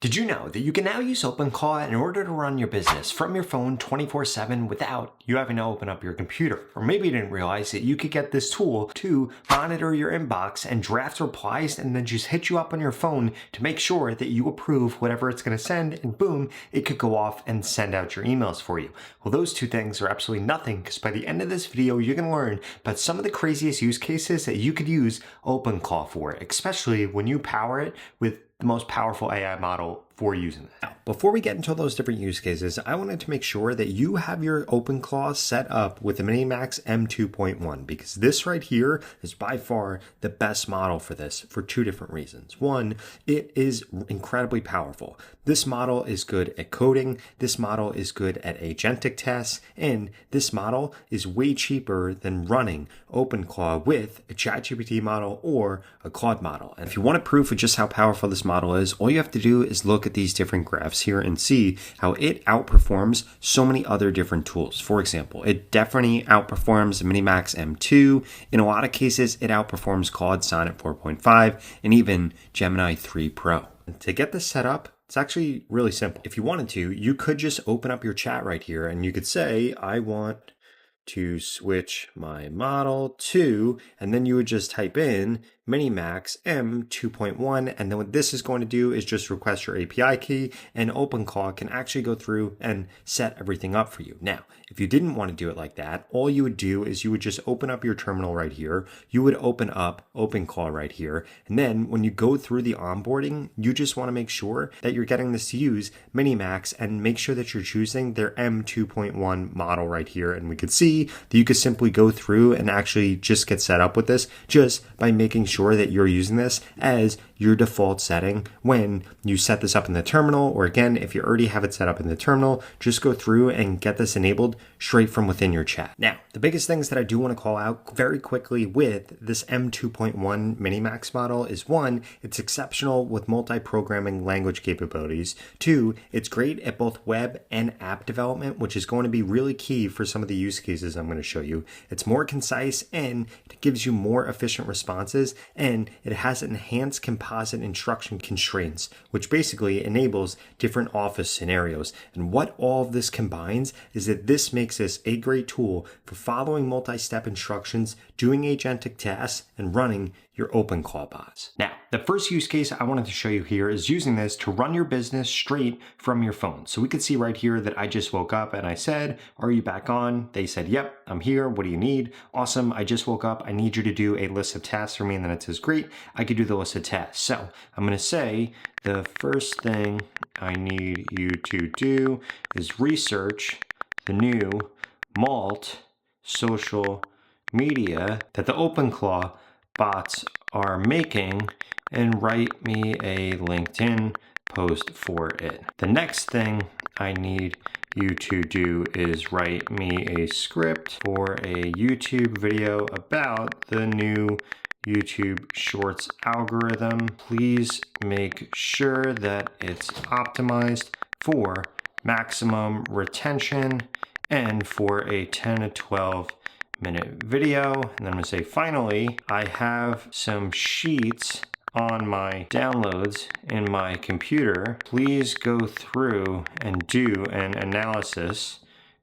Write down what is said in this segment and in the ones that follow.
Did you know that you can now use OpenClaw in order to run your business from your phone 24/7 without you having to open up your computer? Or maybe you didn't realize that you could get this tool to monitor your inbox and draft replies and then just hit you up on your phone to make sure that you approve whatever it's going to send, and boom, it could go off and send out your emails for you. Well, those two things are absolutely nothing, because by the end of this video, you're going to learn about some of the craziest use cases that you could use OpenClaw for, especially when you power it with the most powerful AI model for using it. Now, before we get into those different use cases, I wanted to make sure that you have your OpenClaw set up with the MiniMax M2.1, because this right here is by far the best model for this for two different reasons. One, it is incredibly powerful. This model is good at coding, this model is good at agentic tests, and this model is way cheaper than running OpenClaw with a ChatGPT model or a Claude model. And if you want proof of just how powerful this model is, all you have to do is look at these different graphs here and see how it outperforms so many other different tools. For example, it definitely outperforms the MiniMax M2. In a lot of cases, it outperforms Claude Sonnet 4.5 and even Gemini 3 Pro. To get this set up, it's actually really simple. If you wanted to, you could just open up your chat right here and you could say, I want to switch my model to, and then you would just type in MiniMax M2.1, and then what this is going to do is just request your API key, and OpenClaw can actually go through and set everything up for you. Now, if you didn't want to do it like that, all you would do is you would just open up your terminal right here, you would open up OpenClaw right here, and then when you go through the onboarding, you just want to make sure that you're getting this to use MiniMax and make sure that you're choosing their M2.1 model right here, and we could see that you could simply go through and actually just get set up with this just by making sure that you're using this as your default setting when you set this up in the terminal, or again, if you already have it set up in the terminal, just go through and get this enabled straight from within your chat. Now, the biggest things that I do want to call out very quickly with this M2.1 MiniMax model is one, it's exceptional with multi-programming language capabilities. Two, it's great at both web and app development, which is going to be really key for some of the use cases I'm going to show you. It's more concise and it gives you more efficient responses, and it has enhanced composite instruction constraints, which basically enables different office scenarios. And what all of this combines is that this makes this a great tool for following multi-step instructions, doing agentic tasks, and running your OpenClaw bots. Now, the first use case I wanted to show you here is using this to run your business straight from your phone. So we could see right here that I just woke up and I said, are you back on? They said, yep, I'm here. What do you need? Awesome. I just woke up. I need you to do a list of tasks for me. And then it says, great, I could do the list of tasks. So I'm going to say the first thing I need you to do is research the new Malt social media that the OpenClaw bots are making and write me a LinkedIn post for it. The next thing I need you to do is write me a script for a YouTube video about the new YouTube Shorts algorithm. Please make sure that it's optimized for maximum retention and for a 10 to 12 minute video. And then I'm going to say, finally, I have some sheets on my downloads in my computer. Please go through and do an analysis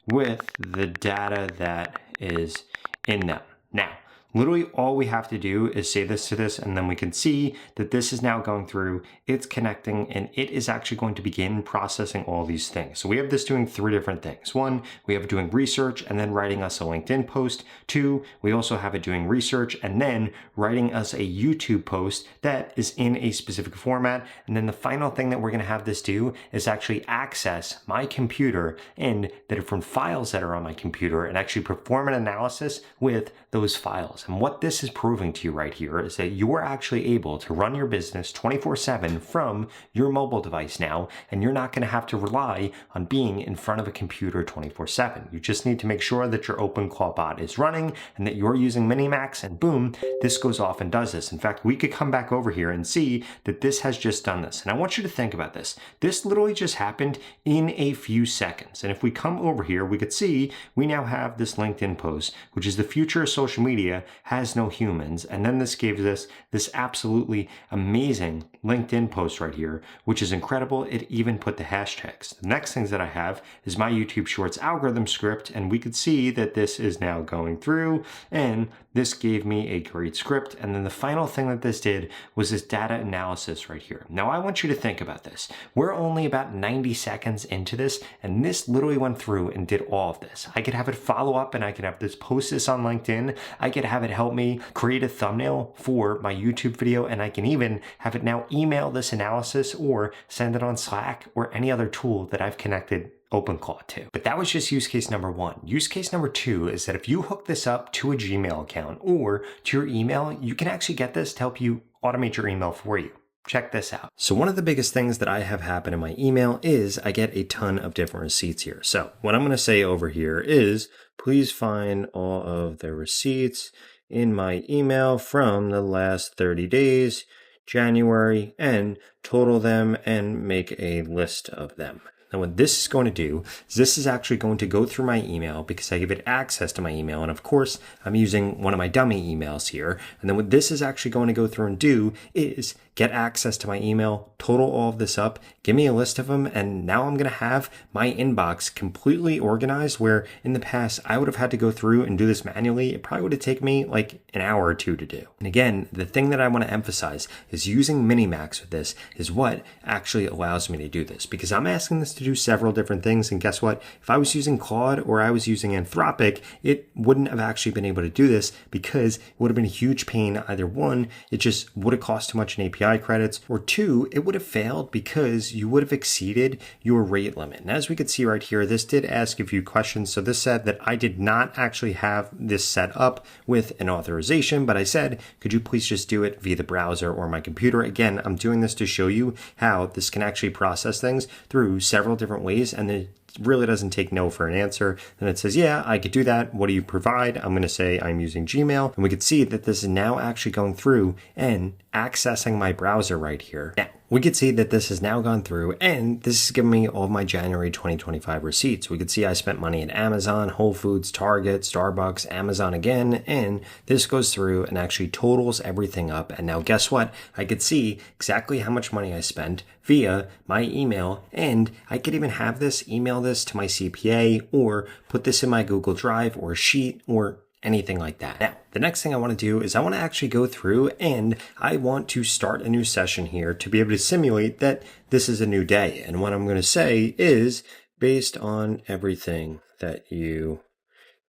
with the data that is in them. Now, literally all we have to do is say this to this, and then we can see that this is now going through, it's connecting, and it is actually going to begin processing all these things. So we have this doing three different things. One, we have it doing research and then writing us a LinkedIn post. Two, we also have it doing research and then writing us a YouTube post that is in a specific format. And then the final thing that we're going to have this do is actually access my computer and the different files that are on my computer and actually perform an analysis with those files. And what this is proving to you right here is that you're actually able to run your business 24/7 from your mobile device now, and you're not going to have to rely on being in front of a computer 24/7. You just need to make sure that your OpenClaw bot is running and that you're using MiniMax, and boom, this goes off and does this. In fact, we could come back over here and see that this has just done this. And I want you to think about this. This literally just happened in a few seconds. And if we come over here, we could see we now have this LinkedIn post, which is the future of social media has no humans. And then this gives us this absolutely amazing LinkedIn post right here, which is incredible. It even put the hashtags. The next things that I have is my YouTube Shorts algorithm script, and we could see that this is now going through, and this gave me a great script. And then the final thing that this did was this data analysis right here. Now I want you to think about this. We're only about 90 seconds into this, and this literally went through and did all of this. I could have it follow up, and I could have this post this on LinkedIn. I could have it help me create a thumbnail for my YouTube video, and I can even have it now email this analysis or send it on Slack or any other tool that I've connected OpenClaw to. But that was just use case number one. Use case number two is that if you hook this up to a Gmail account or to your email, you can actually get this to help you automate your email for you. Check this out. So one of the biggest things that I have happen in my email is I get a ton of different receipts here. So what I'm going to say over here is, please find all of the receipts in my email from the last 30 days, January, and total them and make a list of them. Now what this is going to do is this is actually going to go through my email because I give it access to my email. And of course, I'm using one of my dummy emails here. And then what this is actually going to go through and do is get access to my email, total all of this up, give me a list of them, and now I'm going to have my inbox completely organized, where in the past I would have had to go through and do this manually. It probably would have taken me like an hour or two to do. And again, the thing that I want to emphasize is using MiniMax with this is what actually allows me to do this, because I'm asking this to do several different things, and guess what? If I was using Claude or I was using Anthropic, it wouldn't have actually been able to do this because it would have been a huge pain. Either one, it just would have cost too much in API credits, or two, it would have failed because you would have exceeded your rate limit. And as we could see right here, this did ask a few questions. So this said that I did not actually have this set up with an authorization, but I said, could you please just do it via the browser or my computer? Again, I'm doing this to show you how this can actually process things through several different ways, and it really doesn't take no for an answer. Then it says, yeah, I could do that. What do you provide? I'm going to say I'm using Gmail, and we could see that this is now actually going through and accessing my browser right here. Now, we could see that this has now gone through, and this is giving me all of my January 2025 receipts. We could see I spent money at Amazon, Whole Foods, Target, Starbucks, Amazon again, and this goes through and actually totals everything up. And now guess what? I could see exactly how much money I spent via my email, and I could even have this, email this to my CPA, or put this in my Google Drive or Sheet or anything like that. Now, the next thing I want to do is I want to actually go through and I want to start a new session here to be able to simulate that this is a new day. And what I'm going to say is, based on everything that you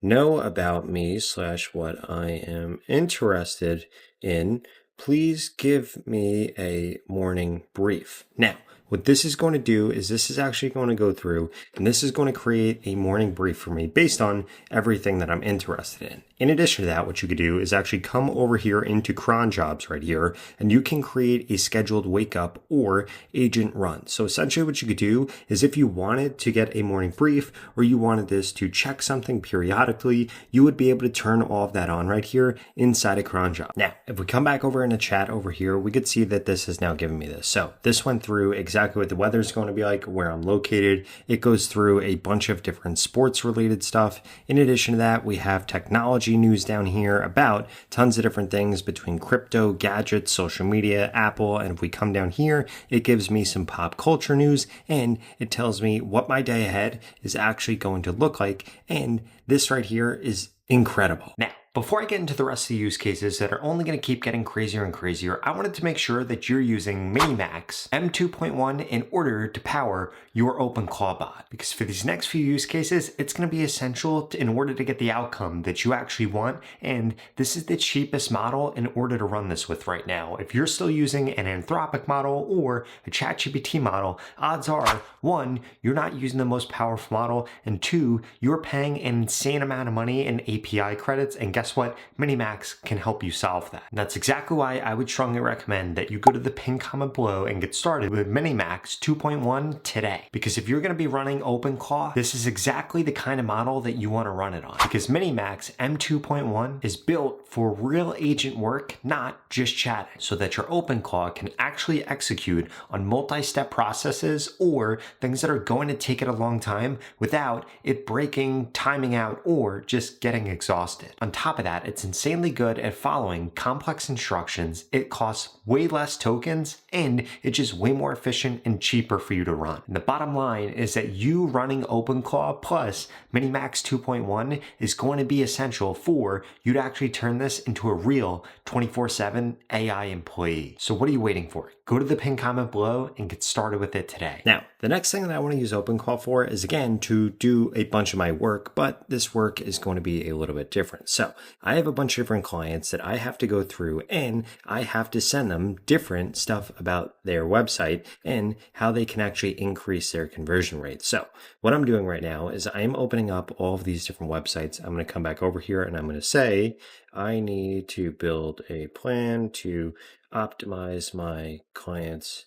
know about me / what I am interested in, please give me a morning brief. Now, what this is going to do is this is actually going to go through and this is going to create a morning brief for me based on everything that I'm interested in. In addition to that, what you could do is actually come over here into cron jobs right here, and you can create a scheduled wake up or agent run. So essentially what you could do is if you wanted to get a morning brief or you wanted this to check something periodically, you would be able to turn all of that on right here inside a cron job. Now, if we come back over in the chat over here, we could see that this has now given me this. So this went through exactly what the weather is going to be like, where I'm located. It goes through a bunch of different sports related stuff. In addition to that, we have technology news down here about tons of different things between crypto, gadgets, social media, Apple. And if we come down here, it gives me some pop culture news and it tells me what my day ahead is actually going to look like. And this right here is incredible. Now, before I get into the rest of the use cases that are only going to keep getting crazier and crazier, I wanted to make sure that you're using MiniMax M2.1 in order to power your OpenClaw bot. Because for these next few use cases, it's going to be essential in order to get the outcome that you actually want. And this is the cheapest model in order to run this with right now. If you're still using an Anthropic model or a ChatGPT model, odds are, one, you're not using the most powerful model, and two, you're paying an insane amount of money in API credits, and guess what? MiniMax can help you solve that. And that's exactly why I would strongly recommend that you go to the pinned comment below and get started with MiniMax 2.1 today. Because if you're going to be running OpenClaw, this is exactly the kind of model that you want to run it on. Because MiniMax M2.1 is built for real agent work, not just chatting, so that your OpenClaw can actually execute on multi-step processes or things that are going to take it a long time without it breaking, timing out, or just getting exhausted. On top top of that, it's insanely good at following complex instructions. It costs way less tokens, and it's just way more efficient and cheaper for you to run. And the bottom line is that you running OpenClaw plus MiniMax 2.1 is going to be essential for you to actually turn this into a real 24/7 AI employee. So what are you waiting for? Go to the pinned comment below and get started with it today. Now, the next thing that I want to use OpenClaw for is, again, to do a bunch of my work, but this work is going to be a little bit different. So I have a bunch of different clients that I have to go through, and I have to send them different stuff about their website and how they can actually increase their conversion rate. So what I'm doing right now is I'm opening up all of these different websites. I'm going to come back over here and I'm going to say, I need to build a plan to optimize my clients'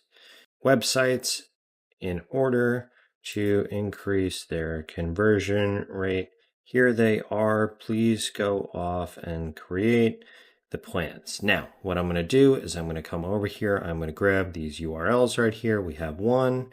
websites in order to increase their conversion rate. Here they are. Please go off and create the plans. Now, what I'm going to do is I'm going to come over here. I'm going to grab these URLs right here. We have one,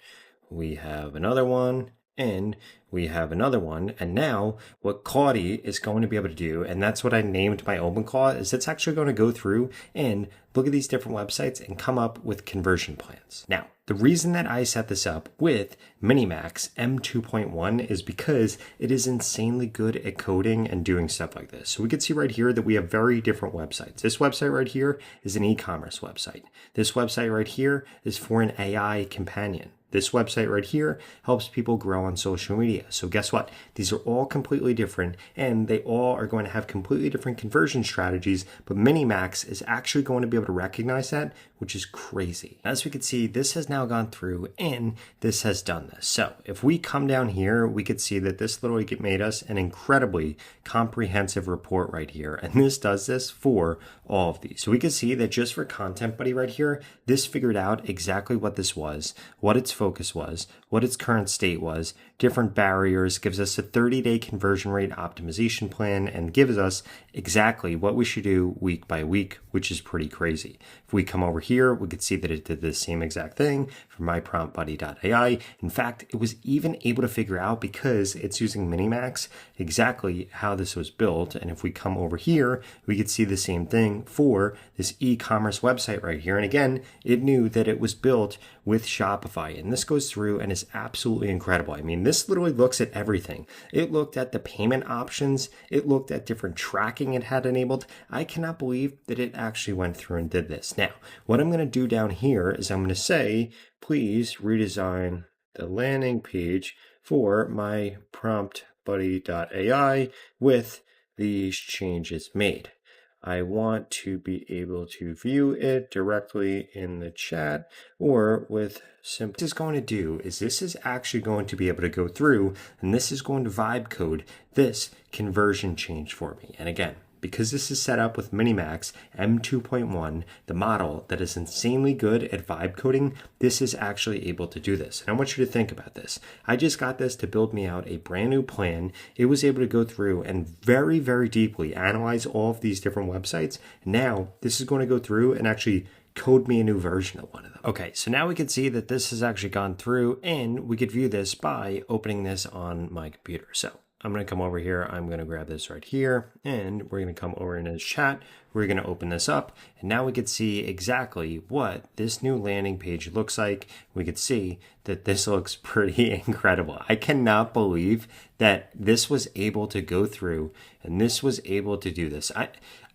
we have another one, and we have another one. And now what Claudie is going to be able to do, and that's what I named my OpenClaw, is it's actually going to go through and look at these different websites and come up with conversion plans. Now, the reason that I set this up with MiniMax M2.1 is because it is insanely good at coding and doing stuff like this. So we can see right here that we have very different websites. This website right here is an e-commerce website. This website right here is for an AI companion. This website right here helps people grow on social media. So guess what? These are all completely different, and they all are going to have completely different conversion strategies, but MiniMax is actually going to be able to recognize that, which is crazy. As we can see, this has now gone through and this has done this. So if we come down here, we could see that this literally made us an incredibly comprehensive report right here. And this does this for all of these. So we can see that just for Content Buddy right here, this figured out exactly what this was, what its focus was, what its current state was, different barriers, gives us a 30-day conversion rate optimization plan, and gives us exactly what we should do week by week, which is pretty crazy. If we come over here, we could see that it did the same exact thing for mypromptbuddy.ai. In fact, it was even able to figure out, because it's using MiniMax, exactly how this was built. And if we come over here, we could see the same thing for this e-commerce website right here. And again, it knew that it was built with Shopify. And this goes through and is absolutely incredible. I mean, this literally looks at everything. It looked at the payment options. It looked at different tracking it had enabled. I cannot believe that it actually went through and did this. Now, what I'm going to do down here is I'm going to say, please redesign the landing page for my promptbuddy.ai with these changes made. I want to be able to view it directly in the chat or with simple. What this is going to do is this is actually going to be able to go through, and this is going to vibe code this conversion change for me. And again, because this is set up with MiniMax M2.1, the model that is insanely good at vibe coding, this is actually able to do this. And I want you to think about this. I just got this to build me out a brand new plan. It was able to go through and very, very deeply analyze all of these different websites. Now, this is going to go through and actually code me a new version of one of them. Okay, so now we can see that this has actually gone through, and we could view this by opening this on my computer. So I'm going to come over here. I'm going to grab this right here, and we're going to come over into the chat. We're going to open this up, and now we can see exactly what this new landing page looks like. We could see that this looks pretty incredible. I cannot believe that this was able to go through and this was able to do this.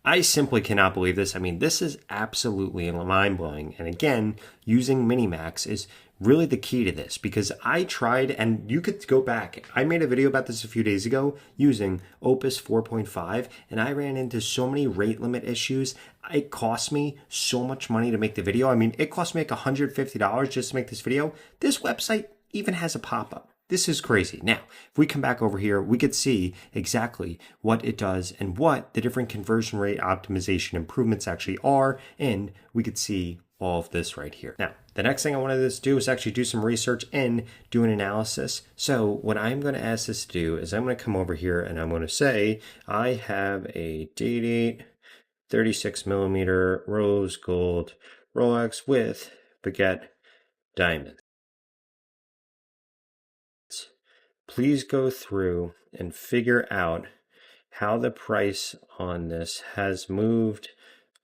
I simply cannot believe this. I mean, this is absolutely mind-blowing. And again, using MiniMax is really the key to this, because I tried, and you could go back. I made a video about this a few days ago using Opus 4.5, and I ran into so many rate limit issues. It cost me so much money to make the video. I mean, it cost me like $150 just to make this video. This website even has a pop-up. This is crazy. Now, if we come back over here, we could see exactly what it does and what the different conversion rate optimization improvements actually are, and we could see all of this right here. Now, the next thing I wanted this to do is actually do some research and do an analysis. So what I'm going to ask this to do is I'm going to come over here and I'm going to say, I have a Day-Date 36 millimeter rose gold Rolex with baguette diamonds. Please go through and figure out how the price on this has moved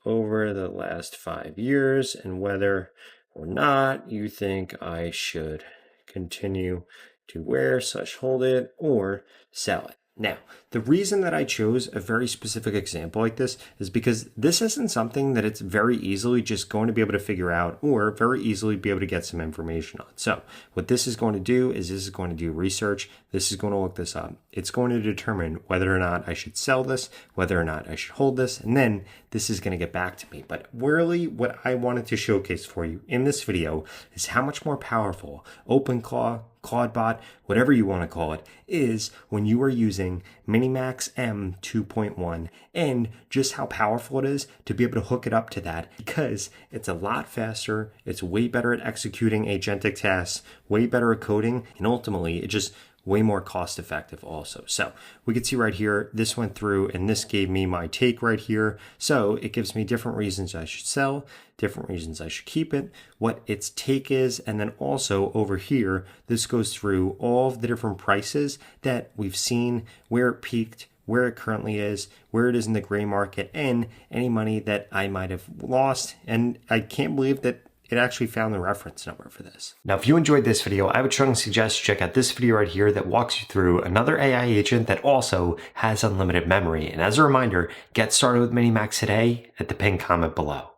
over the last 5 years and whether or not you think I should continue to wear / hold it or sell it. Now, the reason that I chose a very specific example like this is because this isn't something that it's very easily just going to be able to figure out or very easily be able to get some information on. So what this is going to do is this is going to do research. This is going to look this up. It's going to determine whether or not I should sell this, whether or not I should hold this, and then this is going to get back to me. But really what I wanted to showcase for you in this video is how much more powerful OpenClaw, ClawBot, whatever you want to call it, is when you are using MiniMax M2.1 and just how powerful it is to be able to hook it up to that because it's a lot faster, it's way better at executing agentic tasks, way better at coding, and ultimately it just way more cost effective also. So we can see right here, this went through and this gave me my take right here. So it gives me different reasons I should sell, different reasons I should keep it, what its take is. And then also over here, this goes through all of the different prices that we've seen, where it peaked, where it currently is, where it is in the gray market, and any money that I might have lost. And I can't believe that it actually found the reference number for this. Now, if you enjoyed this video, I would strongly suggest you check out this video right here that walks you through another AI agent that also has unlimited memory. And as a reminder, get started with MiniMax today at the pinned comment below.